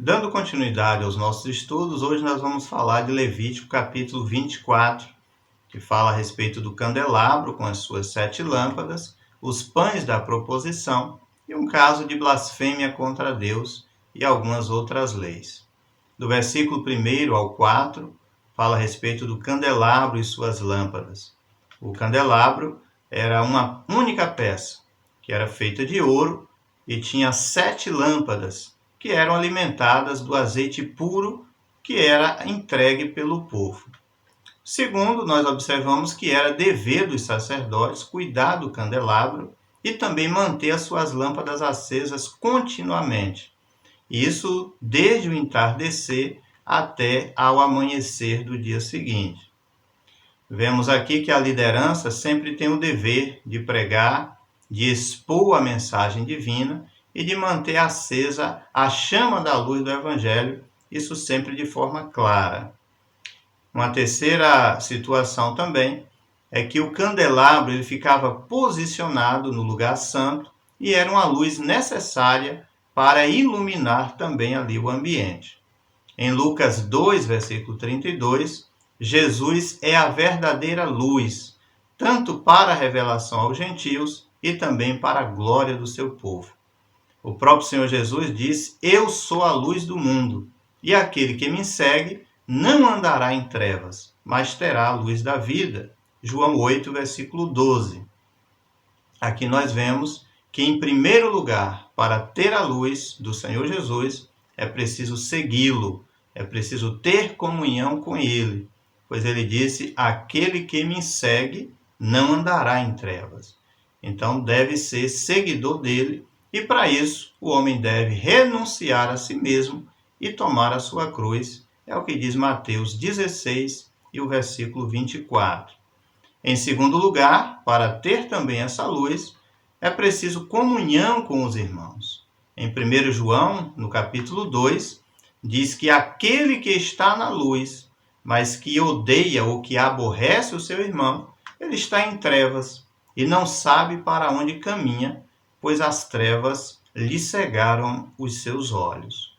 Dando continuidade aos nossos estudos, hoje nós vamos falar de Levítico capítulo 24, que fala a respeito do candelabro com as suas 7 lâmpadas, os pães da proposição e um caso de blasfêmia contra Deus e algumas outras leis. Do versículo 1 ao 4, fala a respeito do candelabro e suas lâmpadas. O candelabro era uma única peça, que era feita de ouro e tinha 7 lâmpadas, que eram alimentadas do azeite puro que era entregue pelo povo. Segundo, nós observamos que era dever dos sacerdotes cuidar do candelabro e também manter as suas lâmpadas acesas continuamente. Isso desde o entardecer até ao amanhecer do dia seguinte. Vemos aqui que a liderança sempre tem o dever de pregar, de expor a mensagem divina e de manter acesa a chama da luz do Evangelho, isso sempre de forma clara. Uma terceira situação também é que o candelabro ele ficava posicionado no lugar santo e era uma luz necessária para iluminar também ali o ambiente. Em Lucas 2, versículo 32, Jesus é a verdadeira luz, tanto para a revelação aos gentios e também para a glória do seu povo. O próprio Senhor Jesus diz: eu sou a luz do mundo, e aquele que me segue não andará em trevas, mas terá a luz da vida. João 8, versículo 12. Aqui nós vemos que, em primeiro lugar, para ter a luz do Senhor Jesus, é preciso segui-lo, é preciso ter comunhão com ele, pois ele disse: aquele que me segue não andará em trevas. Então deve ser seguidor dele, e para isso o homem deve renunciar a si mesmo e tomar a sua cruz. É o que diz Mateus 16 e o versículo 24. Em segundo lugar, para ter também essa luz, é preciso comunhão com os irmãos. Em 1 João, no capítulo 2, diz que aquele que está na luz, mas que odeia ou que aborrece o seu irmão, ele está em trevas e não sabe para onde caminha, pois as trevas lhe cegaram os seus olhos.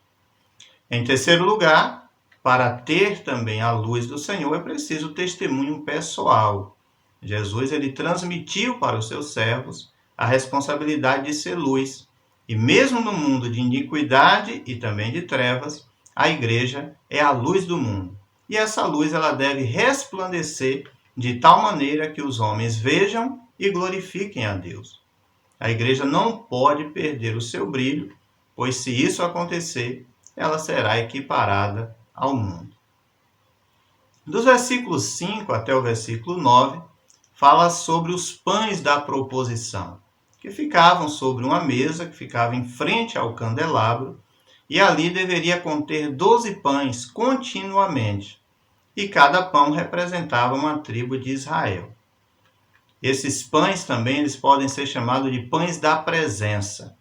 Em terceiro lugar, para ter também a luz do Senhor, é preciso testemunho pessoal. Jesus ele transmitiu para os seus servos a responsabilidade de ser luz. E mesmo no mundo de iniquidade e também de trevas, a igreja é a luz do mundo. E essa luz ela deve resplandecer de tal maneira que os homens vejam e glorifiquem a Deus. A igreja não pode perder o seu brilho, pois se isso acontecer, ela será equiparada ao mundo. Dos versículos 5 até o versículo 9, fala sobre os pães da proposição, que ficavam sobre uma mesa que ficava em frente ao candelabro, e ali deveria conter 12 pães continuamente, e cada pão representava uma tribo de Israel. Esses pães também eles podem ser chamados de pães da presença.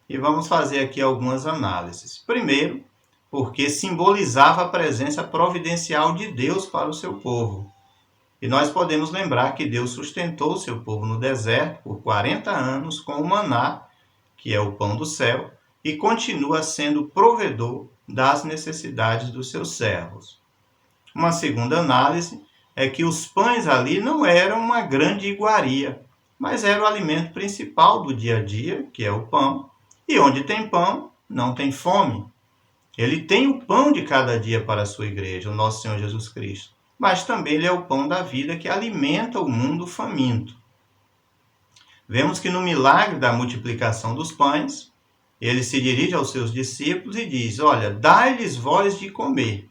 E vamos fazer aqui algumas análises. Primeiro, porque simbolizava a presença providencial de Deus para o seu povo. E nós podemos lembrar que Deus sustentou o seu povo no deserto por 40 anos com o maná, que é o pão do céu, e continua sendo provedor das necessidades dos seus servos. Uma segunda análise é que os pães ali não eram uma grande iguaria, mas era o alimento principal do dia a dia, que é o pão, e onde tem pão, não tem fome. Ele tem o pão de cada dia para a sua igreja, o nosso Senhor Jesus Cristo, mas também ele é o pão da vida que alimenta o mundo faminto. Vemos que no milagre da multiplicação dos pães, ele se dirige aos seus discípulos e diz: olha, dai-lhes vós de comer.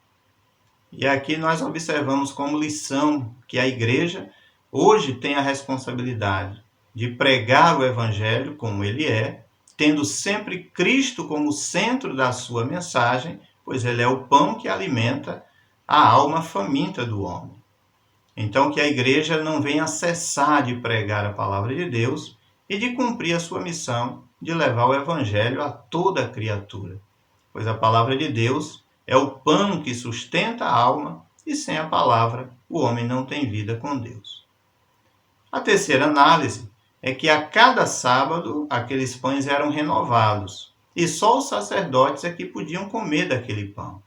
E aqui nós observamos como lição que a igreja hoje tem a responsabilidade de pregar o evangelho como ele é, tendo sempre Cristo como centro da sua mensagem, pois ele é o pão que alimenta a alma faminta do homem. Então que a igreja não venha cessar de pregar a palavra de Deus e de cumprir a sua missão de levar o evangelho a toda a criatura, pois a palavra de Deus é o pão que sustenta a alma e sem a palavra o homem não tem vida com Deus. A terceira análise é que a cada sábado aqueles pães eram renovados. e só os sacerdotes é que podiam comer daquele pão.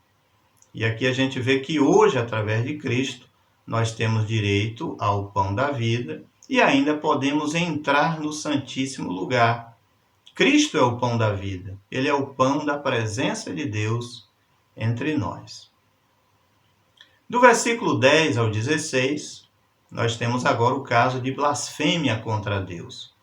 E aqui a gente vê que hoje, através de Cristo, nós temos direito ao pão da vida e ainda podemos entrar no Santíssimo Lugar. Cristo é o pão da vida, ele é o pão da presença de Deus entre nós. Do versículo 10 ao 16, nós temos agora o caso de blasfêmia contra Deus.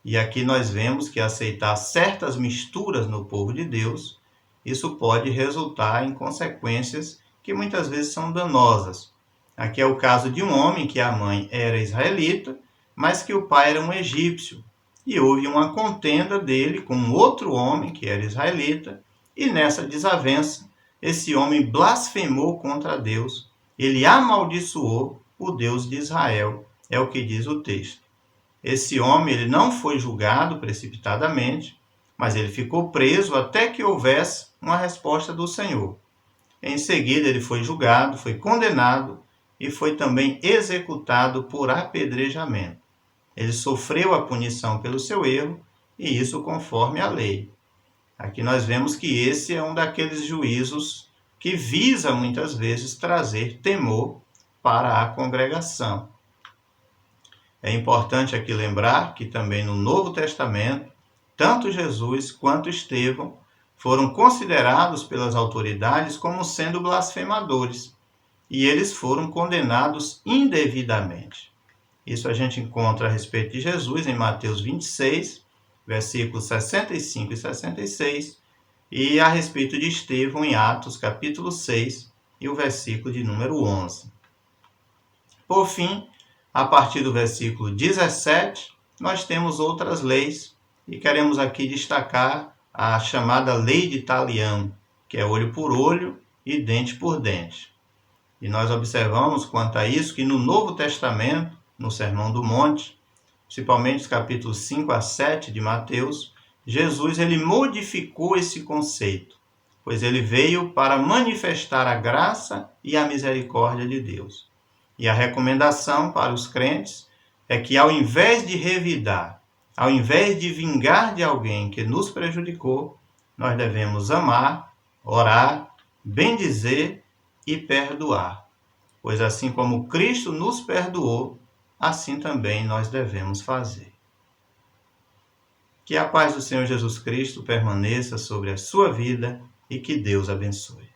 E aqui nós vemos que aceitar certas misturas no povo de Deus, isso pode resultar em consequências que muitas vezes são danosas. Aqui é o caso de um homem que a mãe era israelita, mas que o pai era um egípcio. E houve uma contenda dele com outro homem que era israelita, e nessa desavença, esse homem blasfemou contra Deus. Ele amaldiçoou o Deus de Israel, é o que diz o texto. Esse homem ele não foi julgado precipitadamente, mas ele ficou preso até que houvesse uma resposta do Senhor. Em seguida, ele foi julgado, foi condenado e foi também executado por apedrejamento. Ele sofreu a punição pelo seu erro, e isso conforme a lei. Aqui nós vemos que esse é um daqueles juízos que visa muitas vezes trazer temor para a congregação. É importante aqui lembrar que também no Novo Testamento, tanto Jesus quanto Estevão foram considerados pelas autoridades como sendo blasfemadores, e eles foram condenados indevidamente. Isso a gente encontra a respeito de Jesus em Mateus 26, versículos 65 e 66, e a respeito de Estevão em Atos, capítulo 6, e o versículo de número 11. Por fim, a partir do versículo 17, nós temos outras leis, e queremos aqui destacar a chamada lei de Talião, que é olho por olho e dente por dente. E nós observamos quanto a isso que no Novo Testamento, no Sermão do Monte, principalmente os capítulos 5 a 7 de Mateus, Jesus ele modificou esse conceito, pois ele veio para manifestar a graça e a misericórdia de Deus. E a recomendação para os crentes é que ao invés de revidar, ao invés de vingar de alguém que nos prejudicou, nós devemos amar, orar, bendizer e perdoar. Pois assim como Cristo nos perdoou, assim também nós devemos fazer. Que a paz do Senhor Jesus Cristo permaneça sobre a sua vida e que Deus abençoe.